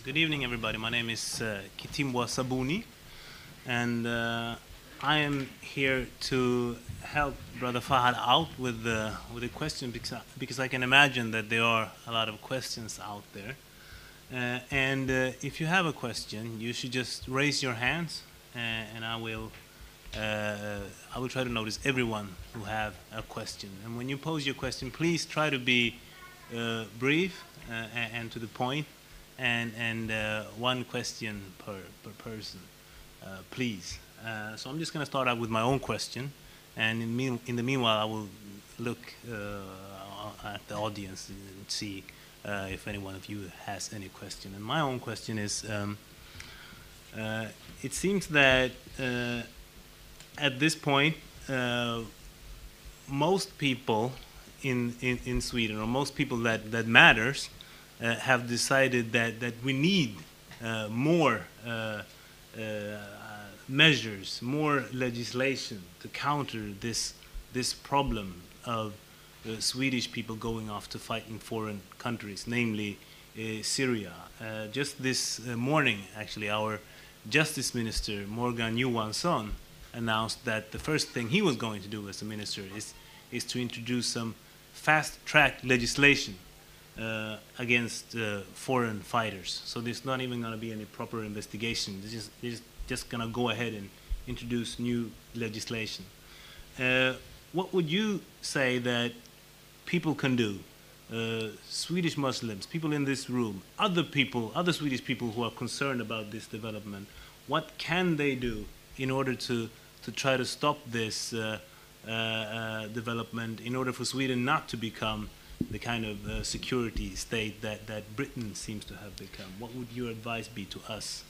Good evening, everybody. My name is Kitimbwa Sabuni, and I am here to help Brother Fahad out with a question because I can imagine that there are a lot of questions out there. And if you have a question, you should just raise your hands, and I will try to notice everyone who have a question. And when you pose your question, please try to be brief and to the point, and one question per person, please. So I'm just going to start out with my own question, and in the meanwhile, I will look at the audience and see if any one of you has any question. And my own question is, it seems that at this point, most people in Sweden, or most people that matters, have decided that we need more measures, more legislation to counter this problem of Swedish people going off to fight in foreign countries, namely Syria. Just this morning, actually, our Justice Minister Morgan Johansson announced that the first thing he was going to do as a minister is to introduce some fast-track legislation against foreign fighters. So there's not even going to be any proper investigation. They're just going to go ahead and introduce new legislation. What would you say that people can do? Swedish Muslims, people in this room, other Swedish people who are concerned about this development, what can they do in order to try to stop this development, in order for Sweden not to become the kind of security state that Britain seems to have become? What would your advice be to us?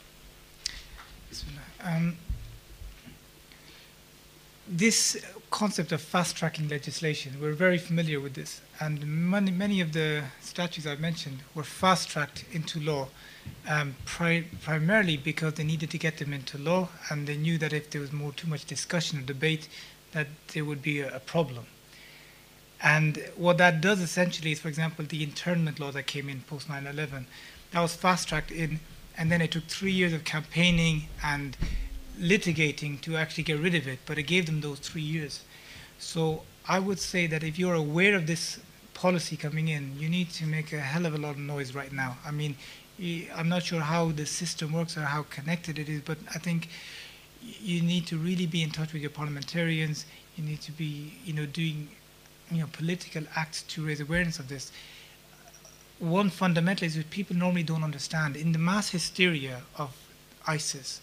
This concept of fast-tracking legislation, we're very familiar with this, and many of the statutes I mentioned were fast-tracked into law, primarily because they needed to get them into law, and they knew that if there was too much discussion or debate, that there would be a problem. And what that does essentially is, for example, the internment law that came in post 9/11, that was fast-tracked in, and then it took 3 years of campaigning and litigating to actually get rid of it, but it gave them those 3 years. So I would say that if you're aware of this policy coming in, you need to make a hell of a lot of noise right now. I mean, I'm not sure how the system works or how connected it is, but I think you need to really be in touch with your parliamentarians. You need to be, doing, political acts to raise awareness of this. One fundamental is that people normally don't understand. In the mass hysteria of ISIS,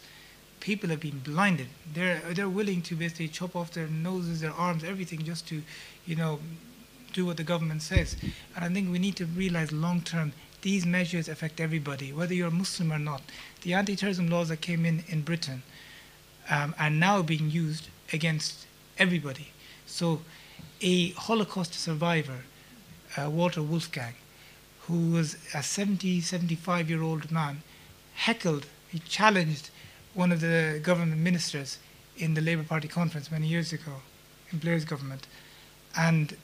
people have been blinded. They're willing to basically chop off their noses, their arms, everything, just to, do what the government says. And I think we need to realize long term, these measures affect everybody, whether you're Muslim or not. The anti-terrorism laws that came in Britain are now being used against everybody. So a Holocaust survivor, Walter Wolfgang, who was a 75-year-old man, he challenged one of the government ministers in the Labour Party conference many years ago, in Blair's government. And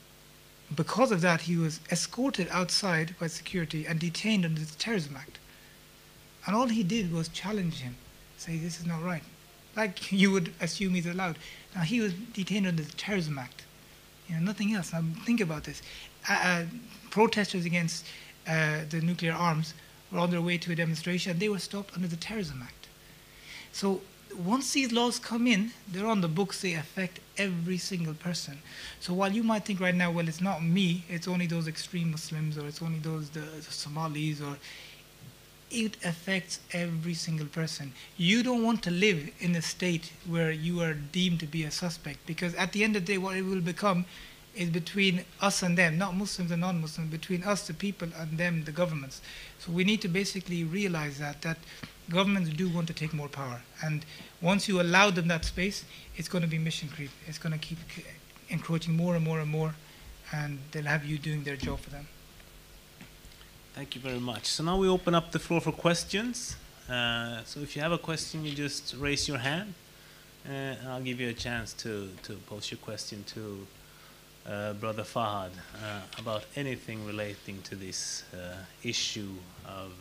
because of that, he was escorted outside by security and detained under the Terrorism Act. And all he did was challenge him, say, this is not right. Like you would assume he's allowed. Now, he was detained under the Terrorism Act. Nothing else. Now, think about this. Protesters against the nuclear arms were on their way to a demonstration. They were stopped under the Terrorism Act. So once these laws come in, they're on the books, they affect every single person. So while you might think right now, well, it's not me, it's only those extreme Muslims, or it's only the Somalis, or it affects every single person. You don't want to live in a state where you are deemed to be a suspect, because at the end of the day, what it will become is between us and them, not Muslims and non-Muslims, between us, the people, and them, the governments. So we need to basically realize that governments do want to take more power. And once you allow them that space, it's going to be mission creep. It's going to keep encroaching more and more and more, and they'll have you doing their job for them. Thank you very much. So now we open up the floor for questions. So if you have a question, you just raise your hand, and I'll give you a chance to pose your question to Brother Fahad about anything relating to this issue of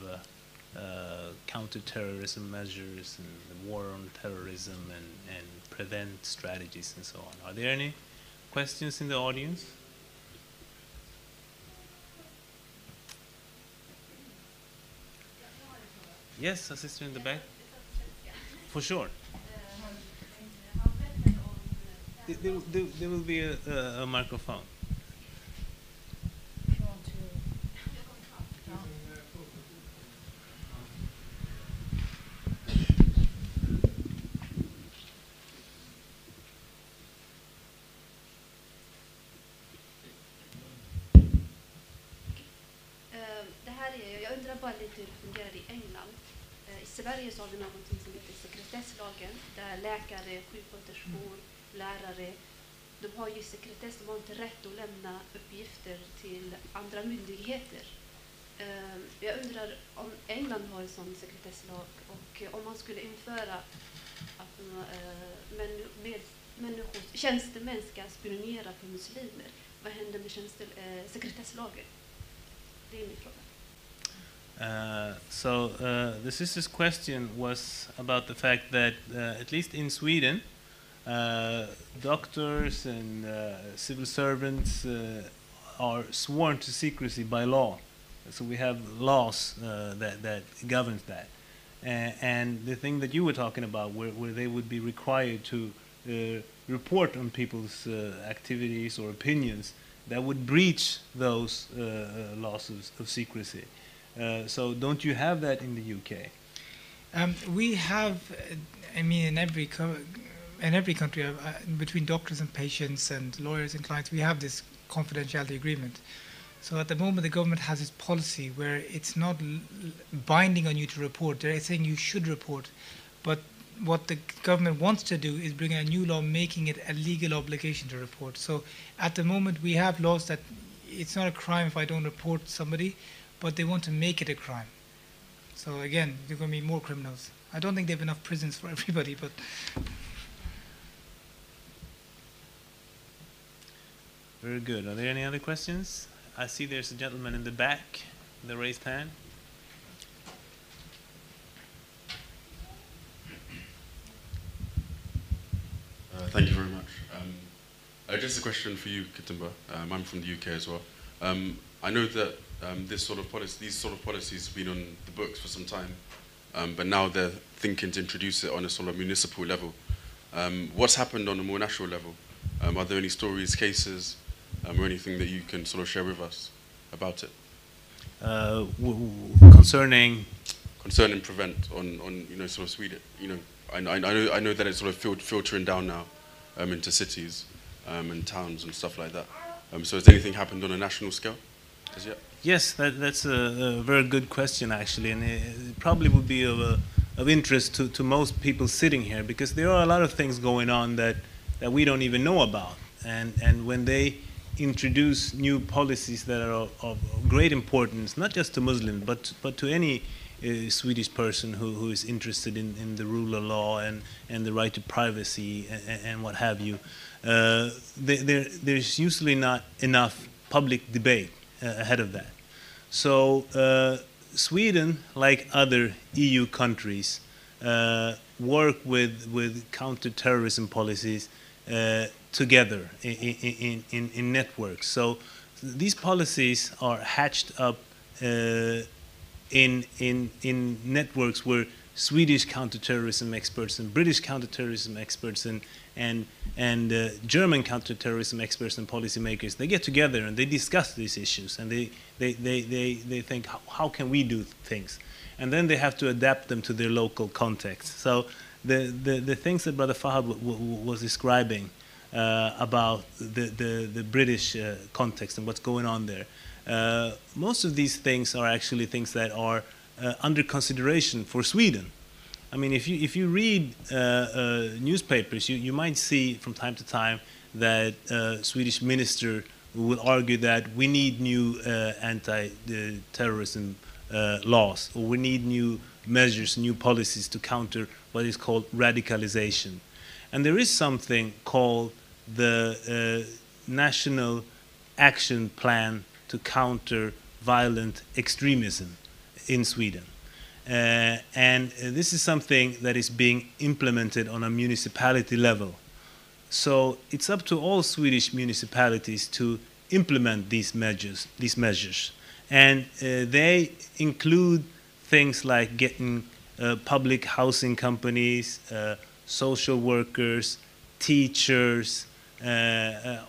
counterterrorism measures and the war on terrorism and prevent strategies and so on. Are there any questions in the audience? Yes, a sister in the back. For sure. There will be a microphone. Jag undrar bara lite hur det fungerar i England. I Sverige så har vi någonting som heter sekretesslagen där läkare, sjuksköterskor, lärare, de har ju sekretess, de har inte rätt att lämna uppgifter till andra myndigheter. Jag undrar om England har en sån sekretesslag och om man skulle införa att tjänstemän ska spionera på muslimer, vad händer med sekretesslagen? Det är min fråga. The sister's question was about the fact that, at least in Sweden, doctors and civil servants are sworn to secrecy by law. So we have laws that governs that. And the thing that you were talking about, where they would be required to report on people's activities or opinions, that would breach those laws of secrecy. So don't you have that in the UK? We have, I mean, in every country, between doctors and patients and lawyers and clients, we have this confidentiality agreement. So at the moment, the government has this policy where it's not binding on you to report. They're saying you should report. But what the government wants to do is bring a new law making it a legal obligation to report. So at the moment, we have laws that it's not a crime if I don't report somebody, but they want to make it a crime. So again, there are going to be more criminals. I don't think they have enough prisons for everybody, but... Very good. Are there any other questions? I see there's a gentleman in the back, the raised hand. Thank you very much. Just a question for you, Kitimba. I'm from the UK as well. I know that these sort of policies have been on the books for some time, but now they're thinking to introduce it on a sort of municipal level. What's happened on a more national level? Are there any stories, cases, or anything that you can sort of share with us about it? Concerning prevent on sort of Sweden. I know that it's sort of filtering down now into cities and towns and stuff like that. So has anything happened on a national scale as yet? Yes, that's a very good question actually, and it probably would be of interest to most people sitting here, because there are a lot of things going on that we don't even know about, and when they introduce new policies that are of great importance, not just to Muslims, but to any Swedish person who is interested in the rule of law and the right to privacy and what have you, there's usually not enough public debate ahead of that. So Sweden, like other EU countries, work with counter-terrorism policies together in networks. So these policies are hatched up in networks where Swedish counterterrorism experts and British counterterrorism experts and German counterterrorism experts and policymakers, they get together and they discuss these issues, and they think, how can we do things? And then they have to adapt them to their local context. So the things that Brother Fahad was describing about the British context and what's going on there, most of these things are actually things that are under consideration for Sweden. I mean, if you read newspapers, you might see from time to time that Swedish minister will argue that we need new anti-terrorism laws, or we need new measures, new policies to counter what is called radicalization. And there is something called the National Action Plan to counter violent extremism in Sweden. And this is something that is being implemented on a municipality level. So it's up to all Swedish municipalities to implement these measures. And they include things like getting public housing companies, social workers, teachers,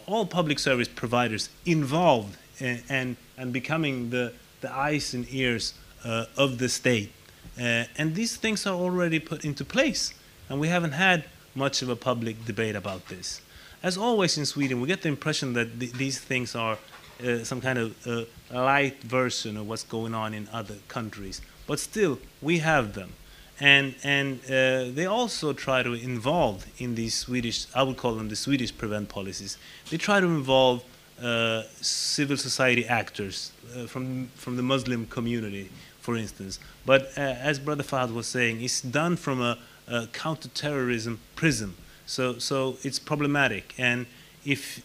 all public service providers involved and becoming the eyes and ears of the state. And these things are already put into place, and we haven't had much of a public debate about this. As always in Sweden, we get the impression that these things are some kind of light version of what's going on in other countries. But still, we have them. And they also try to involve in these Swedish, I would call them the Swedish prevent policies, they try to involve civil society actors from the Muslim community, for instance. But as Brother Fahad was saying, it's done from a counterterrorism prism. So it's problematic. And if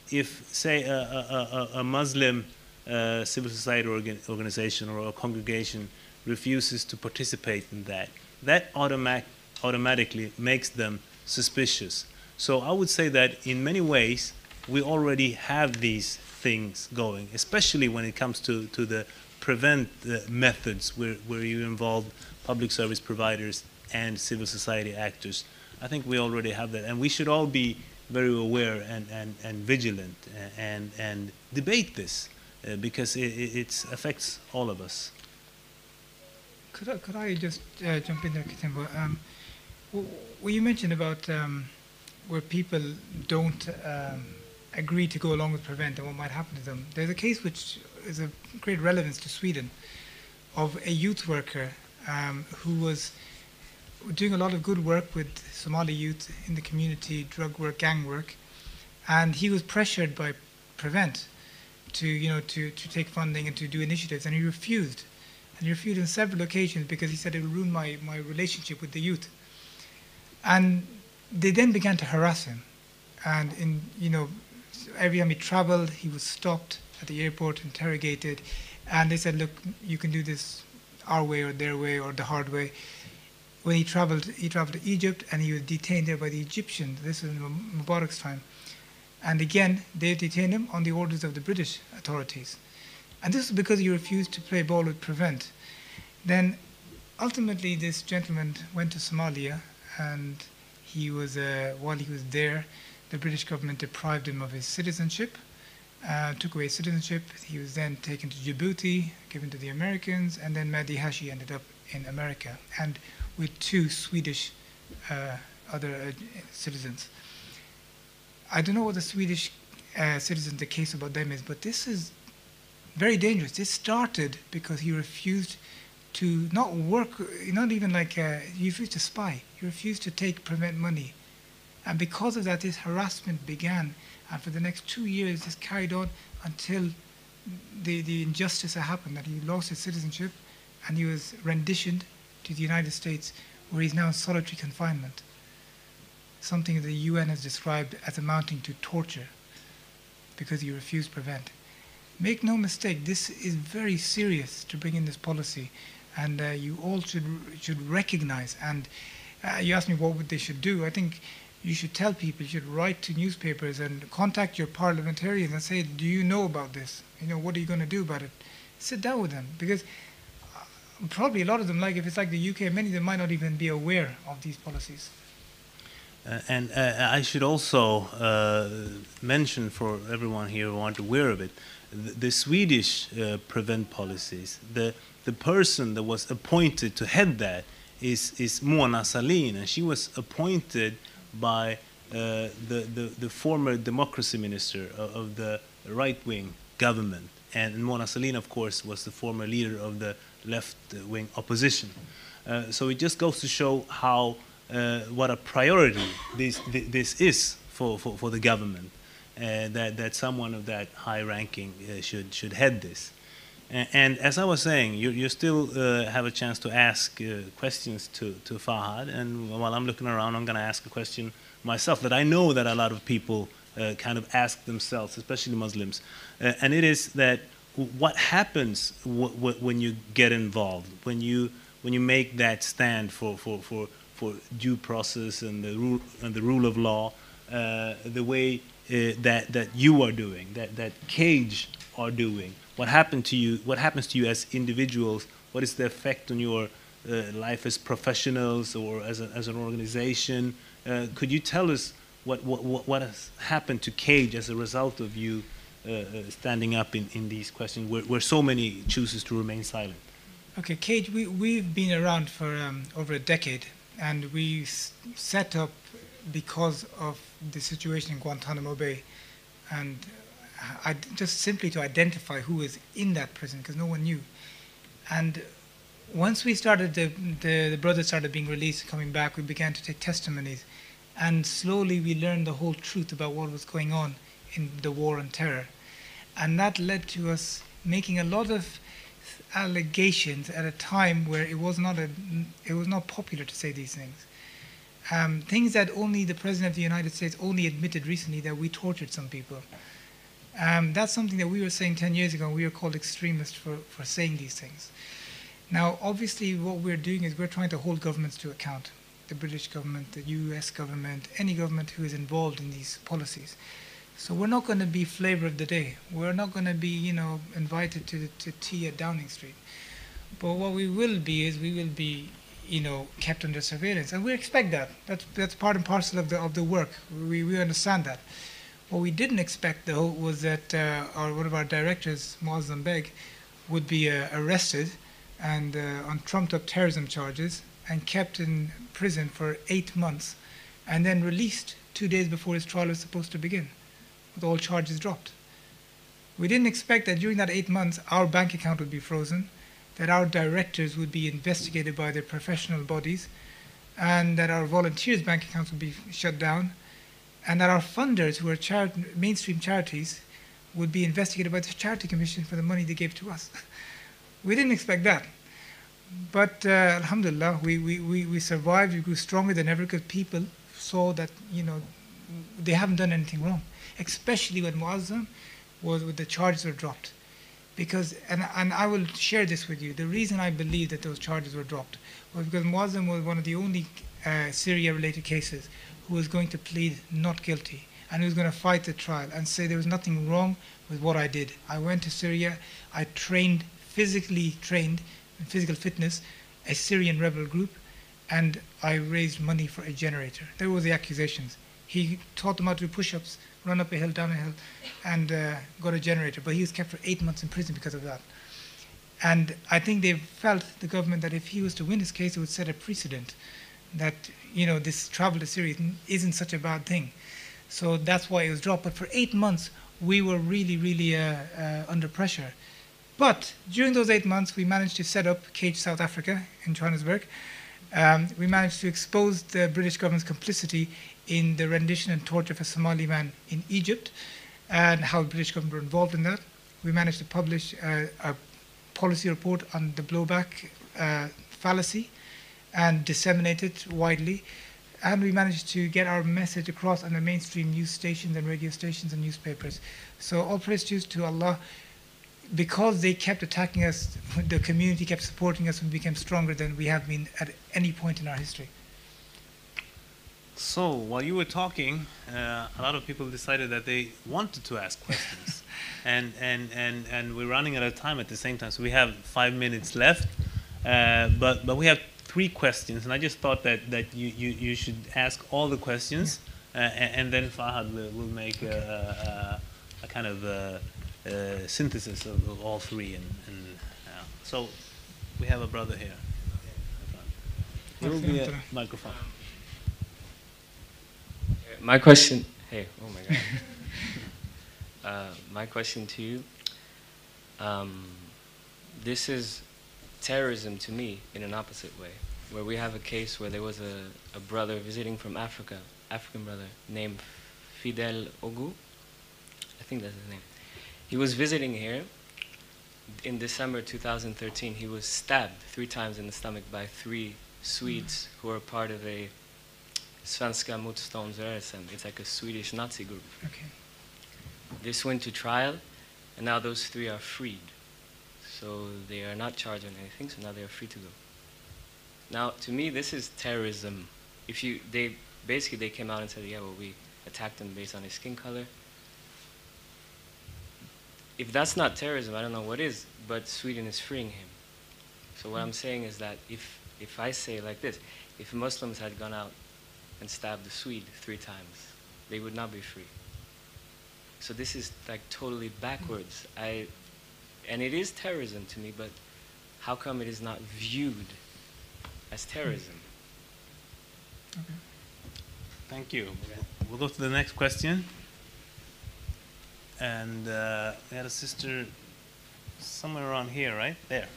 say, a Muslim civil society organization or a congregation refuses to participate in that, that automatically makes them suspicious. So I would say that in many ways, we already have these things going, especially when it comes to the prevent methods where you involve public service providers and civil society actors. I think we already have that, and we should all be very aware and vigilant and debate this because it affects all of us. Could I just jump in there, Kitimbo? What you mentioned about where people don't agree to go along with prevent and what might happen to them. There's a case which is of great relevance to Sweden of a youth worker who was doing a lot of good work with Somali youth in the community, drug work, gang work, and he was pressured by prevent to take funding and to do initiatives, and he refused. And he refused on several occasions because he said it would ruin my relationship with the youth. And they then began to harass him. And every time he traveled, he was stopped at the airport, interrogated, and they said, look, you can do this our way or their way or the hard way. When he traveled to Egypt, and he was detained there by the Egyptians. This was in Mubarak's time. And again, they detained him on the orders of the British authorities. And this is because he refused to play ball with prevent. Then, ultimately, this gentleman went to Somalia, and he was while he was there, the British government deprived him of his citizenship, took away his citizenship. He was then taken to Djibouti, given to the Americans, and then Mehdi Hashi ended up in America, and with two Swedish other citizens. I don't know what the Swedish citizens, the case about them is, but this is very dangerous. This started because he refused to not work, not even like, he refused to spy. He refused to take prevent money. And because of that, this harassment began. And for the next 2 years, this carried on until the injustice that happened, that he lost his citizenship and he was renditioned to the United States, where he's now in solitary confinement. Something the UN has described as amounting to torture because he refused prevent. Make no mistake, this is very serious to bring in this policy, and you all should recognize. And you asked me what they should do. I think you should tell people, you should write to newspapers and contact your parliamentarians and say, do you know about this? What are you going to do about it? Sit down with them, because probably a lot of them, like if it's like the UK, many of them might not even be aware of these policies. And I should also mention for everyone here who aren't aware of it, the Swedish prevent policies, the person that was appointed to head that is Mona Sahlin, and she was appointed by the former democracy minister of the right-wing government. And Mona Sahlin, of course, was the former leader of the left-wing opposition. So it just goes to show how what a priority this is for the government, that someone of that high ranking should head this. And as I was saying, you still have a chance to ask questions to Fahad. And while I'm looking around, I'm going to ask a question myself that I know that a lot of people kind of ask themselves, especially Muslims. And it is that what happens when you get involved, when when you make that stand for due process and the rule of law, the way that you are doing, that Cage are doing, what happened to you? What happens to you as individuals? What is the effect on your life as professionals or as an organization? Could you tell us what has happened to Cage as a result of you standing up in these questions, where so many chooses to remain silent? Okay, Cage, we've been around for over a decade, and we set up because of the situation in Guantanamo Bay, and just simply to identify who was in that prison, because no one knew. And once we started, the brothers started being released, coming back, we began to take testimonies, and slowly we learned the whole truth about what was going on in the war on terror. And that led to us making a lot of allegations at a time where it was not popular to say these things. Things that only the President of the United States only admitted recently, that we tortured some people. That's something that we were saying 10 years ago, and we were called extremists for saying these things. Now, obviously, what we're doing is we're trying to hold governments to account. The British government, the US government, any government who is involved in these policies. So we're not going to be flavor of the day. We're not going to be, invited to tea at Downing Street. But what we will be is we will be, kept under surveillance, and we expect that. That's part and parcel of the work. We understand that. What we didn't expect, though, was that one of our directors, Muazzam Beg, would be arrested and on trumped-up terrorism charges and kept in prison for 8 months, and then released 2 days before his trial was supposed to begin, with all charges dropped. We didn't expect that during that 8 months, our bank account would be frozen, that our directors would be investigated by their professional bodies, and that our volunteers' bank accounts would be shut down, and that our funders, who are mainstream charities, would be investigated by the Charity Commission for the money they gave to us. We didn't expect that. But alhamdulillah, we survived, we grew stronger than ever, because people saw that, they haven't done anything wrong, especially when Muazzam with the charges were dropped. Because, and I will share this with you, the reason I believe that those charges were dropped was because Muazzam was one of the only Syria-related cases who was going to plead not guilty, and who was going to fight the trial and say there was nothing wrong with what I did. I went to Syria, I physically trained in physical fitness, a Syrian rebel group, and I raised money for a generator. There were the accusations. He taught them how to do push-ups, run up a hill, down a hill, and got a generator. But he was kept for 8 months in prison because of that. And I think they felt, the government, that if he was to win his case, it would set a precedent that, this travel to Syria isn't such a bad thing. So that's why it was dropped. But for 8 months, we were really, really under pressure. But during those 8 months, we managed to set up Cage South Africa in Johannesburg. We managed to expose the British government's complicity in the rendition and torture of a Somali man in Egypt, and how the British government were involved in that. We managed to publish a policy report on the blowback fallacy and disseminate it widely. And we managed to get our message across on the mainstream news stations and radio stations and newspapers. So all praise due to Allah. Because they kept attacking us, the community kept supporting us, and we became stronger than we have been at any point in our history. So while you were talking, a lot of people decided that they wanted to ask questions, and we're running out of time at the same time. So we have 5 minutes left, but we have 3 questions, and I just thought that you should ask all the questions, and then Fahad will make a kind of synthesis of all 3, and so we have a brother here. There will be a microphone. My question, hey, oh my God. My question to you, this is terrorism to me in an opposite way, where we have a case where there was a brother visiting from Africa, African brother, named Fidel Ogu. I think that's his name. He was visiting here in December 2013. He was stabbed 3 times in the stomach by 3 Swedes who are part of a Svenska Motståndsrörelsen. It's like a Swedish Nazi group. Okay. This went to trial, and now those 3 are freed. So they are not charged on anything, so now they are free to go. Now, to me, this is terrorism. They came out and said, yeah, well, we attacked him based on his skin color. If that's not terrorism, I don't know what is, but Sweden is freeing him. So what I'm saying is that if I say like this, if Muslims had gone out and stabbed the Swede 3 times, they would not be free. So this is like totally backwards. And it is terrorism to me, but how come it is not viewed as terrorism? Okay. Thank you. We'll go to the next question. And we had a sister somewhere around here, right? There.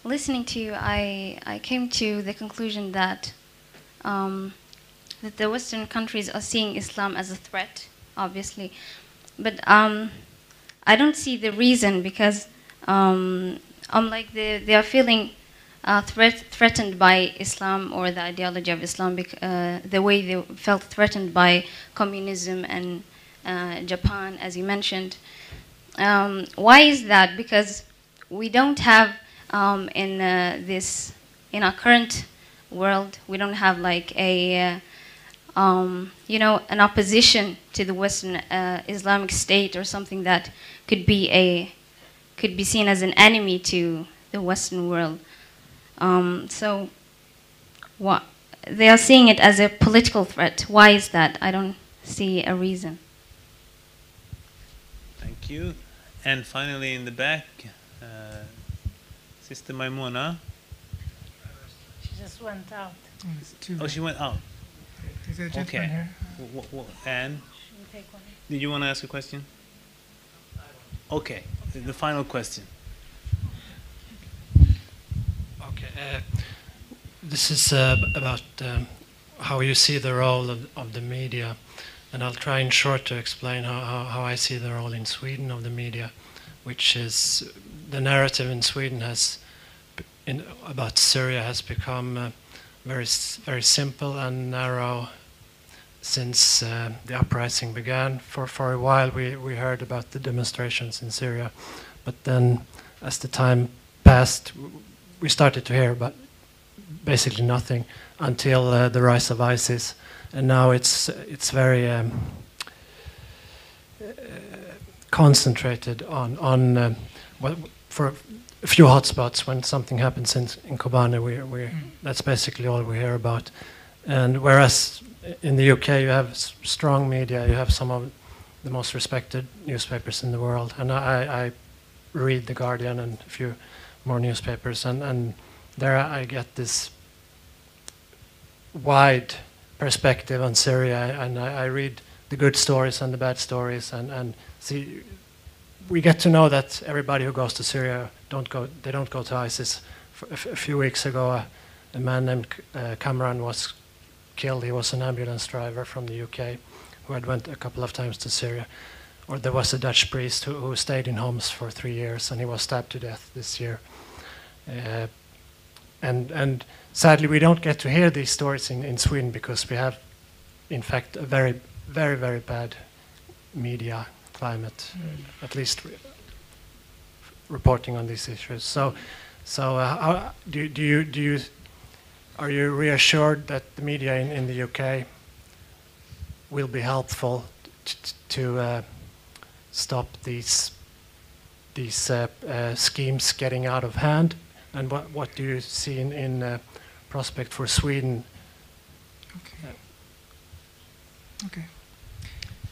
Listening to you, I came to the conclusion that that the Western countries are seeing Islam as a threat, obviously, but I don't see the reason, because unlike they are feeling threatened by Islam or the ideology of Islam, the way they felt threatened by communism and Japan, as you mentioned. Why is that? Because we don't have in our current world, we don't have like a an opposition to the Western Islamic State or something that could be seen as an enemy to the Western world. So what they are seeing it as a political threat. Why is that? I don't see a reason. Thank you. And finally, in the back, Sister Maimuna. She just went out. Oh, she went out. There's a gentleman Okay. here. And Should we take one? did you want to ask a question? Okay. The final question. Okay. This is about how you see the role of the media, and I'll try in short to explain how I see the role in Sweden of the media, which is the narrative in Sweden about Syria has become very simple and narrow since the uprising began. For a while we heard about the demonstrations in Syria, but then as the time passed, we started to hear about basically nothing until the rise of ISIS, and now it's very concentrated on for a few hotspots. When something happens in Kobane, that's basically all we hear about. And whereas in the UK you have strong media, you have some of the most respected newspapers in the world, and I read The Guardian and a few more newspapers, and there I get this wide perspective on Syria, and I read the good stories and the bad stories, and see, we get to know that everybody who goes to Syria don't go to ISIS. A few weeks ago, a man named Cameron was killed. He was an ambulance driver from the UK who had went a couple of times to Syria. Or there was a Dutch priest who stayed in Homs for 3 years, and he was stabbed to death this year. And sadly, we don't get to hear these stories in Sweden, because we have, in fact, a very, very, very bad media climate, at least reporting on these issues. So how, are you reassured that the media in the UK will be helpful to stop these schemes getting out of hand? And what do you see in prospect for Sweden? Okay.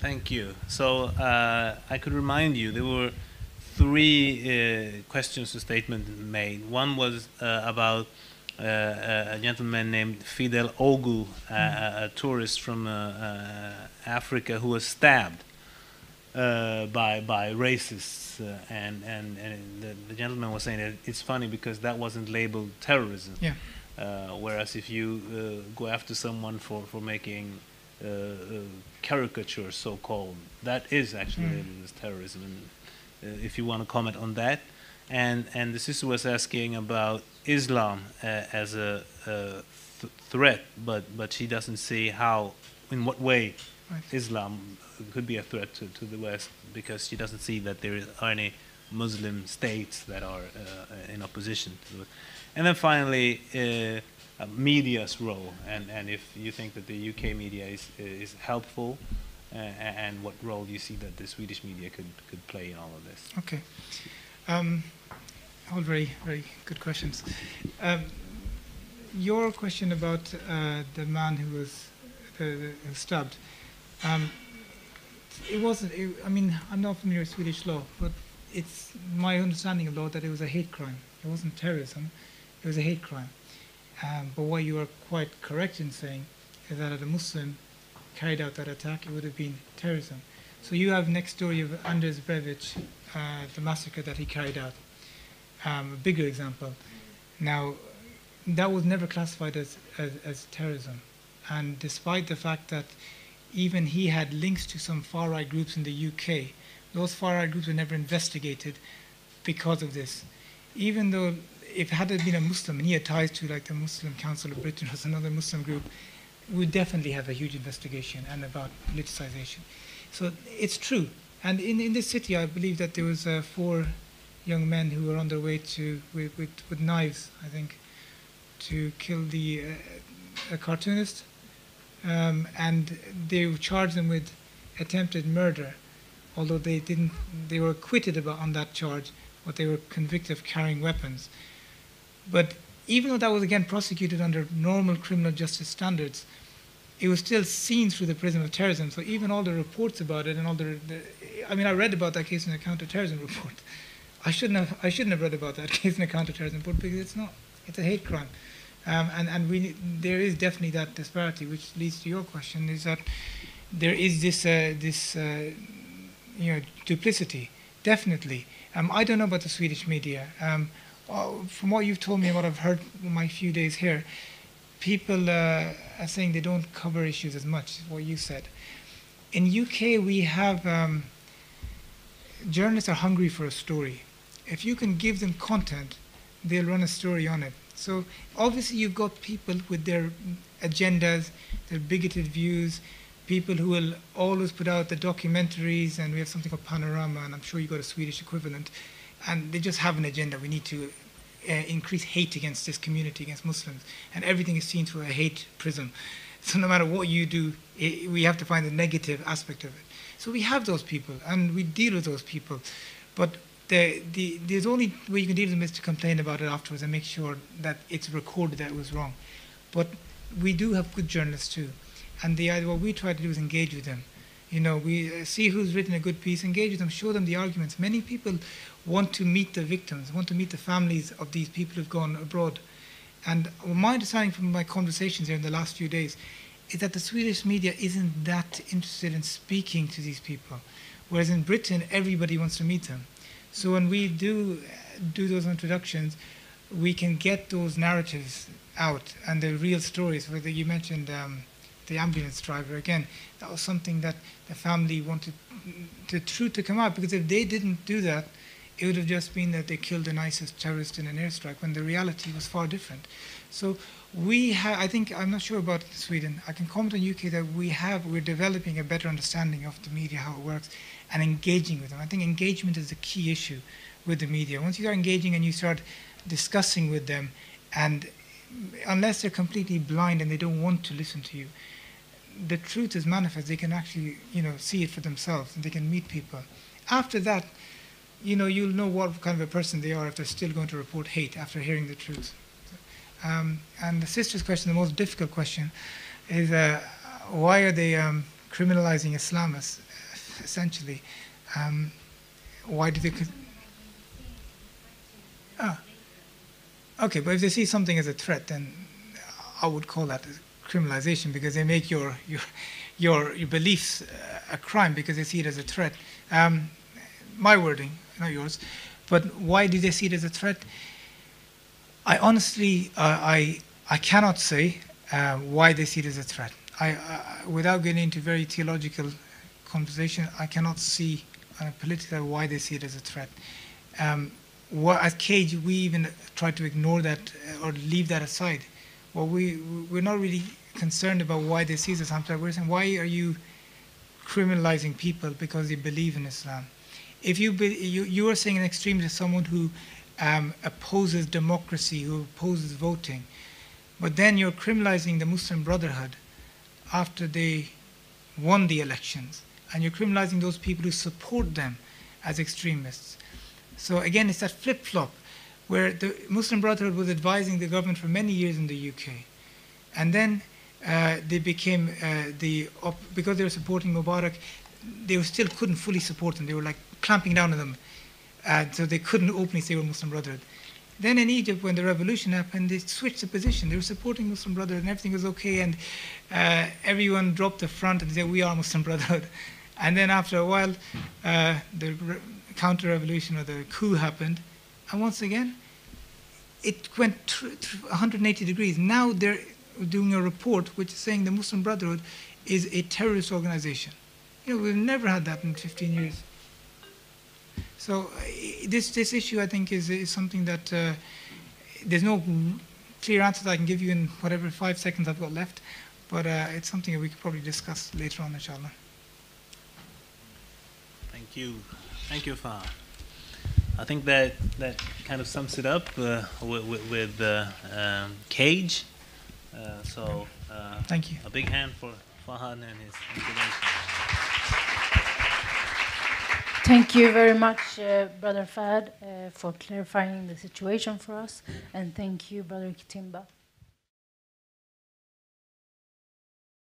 Thank you. So I could remind you, there were 3 questions or statements made. One was about a gentleman named Fidel Ogu, a tourist from Africa, who was stabbed by racists, and the gentleman was saying that it's funny because that wasn't labeled terrorism. Yeah. Whereas if you go after someone for making caricature, so-called, that is actually labeled as terrorism. And if you want to comment on that, and the sister was asking about Islam as a threat, but she doesn't see how, in what way, Islam could be a threat to the West, because she doesn't see that there are any Muslim states that are in opposition to it. And then finally, media's role, and if you think that the UK media is helpful, and what role you see that the Swedish media could play in all of this. Okay. All very, very good questions. Your question about the man who was stabbed, it wasn't, I mean, I'm not familiar with Swedish law, but it's my understanding of law that it was a hate crime. It wasn't terrorism, it was a hate crime. But what you are quite correct in saying is that if a Muslim carried out that attack, it would have been terrorism. So you have next story of Anders Breivik, the massacre that he carried out, a bigger example. Now, that was never classified as terrorism. And despite the fact that even he had links to some far-right groups in the UK, those far-right groups were never investigated because of this. Even though if had it been a Muslim and he had ties to like the Muslim Council of Britain or another Muslim group, we would definitely have a huge investigation and about politicization. So it's true. And in this city, I believe that there was 4 young men who were on their way to with knives, I think, to kill a cartoonist, and they charged them with attempted murder, although they were acquitted on that charge, but they were convicted of carrying weapons. But even though that was again prosecuted under normal criminal justice standards, it was still seen through the prism of terrorism. So even all the reports about it and all I mean, I read about that case in the counter-terrorism report. I shouldn't have read about that case in the counter-terrorism report because it's not. It's a hate crime. And there is definitely that disparity, which leads to your question, is that there is this duplicity, definitely. I don't know about the Swedish media. From what you've told me and what I've heard in my few days here, people are saying they don't cover issues as much, what you said. In UK, we have journalists are hungry for a story. If you can give them content, they'll run a story on it. So obviously you've got people with their agendas, their bigoted views, people who will always put out the documentaries, and we have something called Panorama, and I'm sure you've got a Swedish equivalent, and they just have an agenda. We need to increase hate against this community, against Muslims, and everything is seen through a hate prism. So no matter what you do, we have to find the negative aspect of it. So we have those people, and we deal with those people, but there's only way you can deal with them is to complain about it afterwards and make sure that it's recorded that it was wrong. But we do have good journalists too, and what we try to do is engage with them. You know, we see who's written a good piece, engage with them, show them the arguments. Many people want to meet the victims, want to meet the families of these people who've gone abroad. And my understanding from my conversations here in the last few days is that the Swedish media isn't that interested in speaking to these people, whereas in Britain, everybody wants to meet them. So when we do those introductions, we can get those narratives out and the real stories. Whether you mentioned the ambulance driver, again, that was something that the family wanted the truth to come out, because if they didn't do that, it would have just been that they killed an ISIS terrorist in an airstrike, when the reality was far different. So I think, I'm not sure about Sweden, I can comment on UK that we're developing a better understanding of the media, how it works, and engaging with them. I think engagement is the key issue with the media. Once you start engaging and you start discussing with them, and unless they're completely blind and they don't want to listen to you, the truth is manifest. They can actually, see it for themselves, and they can meet people. After that, you'll know what kind of a person they are if they're still going to report hate after hearing the truth. And the sister's question, the most difficult question, is why are they criminalizing Islamists, essentially? Why do they... Okay, but if they see something as a threat, then I would call that criminalization, because they make your beliefs a crime because they see it as a threat. My wording, not yours. But why do they see it as a threat? I honestly, I cannot say why they see it as a threat. Without getting into very theological conversation, I cannot see politically why they see it as a threat. At Cage, we even try to ignore that or leave that aside. Well, we're not really concerned about why they see it as a threat. We're saying, why are you criminalizing people because they believe in Islam? if you are saying an extremist is someone who opposes democracy, who opposes voting, but then you're criminalizing the Muslim Brotherhood after they won the elections, and you're criminalizing those people who support them as extremists. So again, it's that flip-flop where the Muslim Brotherhood was advising the government for many years in the UK, and then they became because they were supporting Mubarak, they still couldn't fully support them. They were like clamping down on them, so they couldn't openly say we're Muslim Brotherhood. Then in Egypt, when the revolution happened, they switched the position. They were supporting Muslim Brotherhood and everything was okay, and everyone dropped the front and said, we are Muslim Brotherhood. And then after a while, the counter-revolution or the coup happened, and once again, it went 180 degrees. Now they're doing a report which is saying the Muslim Brotherhood is a terrorist organization. You know, we've never had that in 15 years. So this issue, I think, is something that there's no clear answer that I can give you in whatever 5 seconds I've got left, but it's something that we could probably discuss later on, inshallah. Thank you. Thank you, Fahad. I think that kind of sums it up with Cage. Thank you. A big hand for Fahad and his intervention. Thank you very much, Brother Fahad, for clarifying the situation for us. And thank you, Brother Kitimba.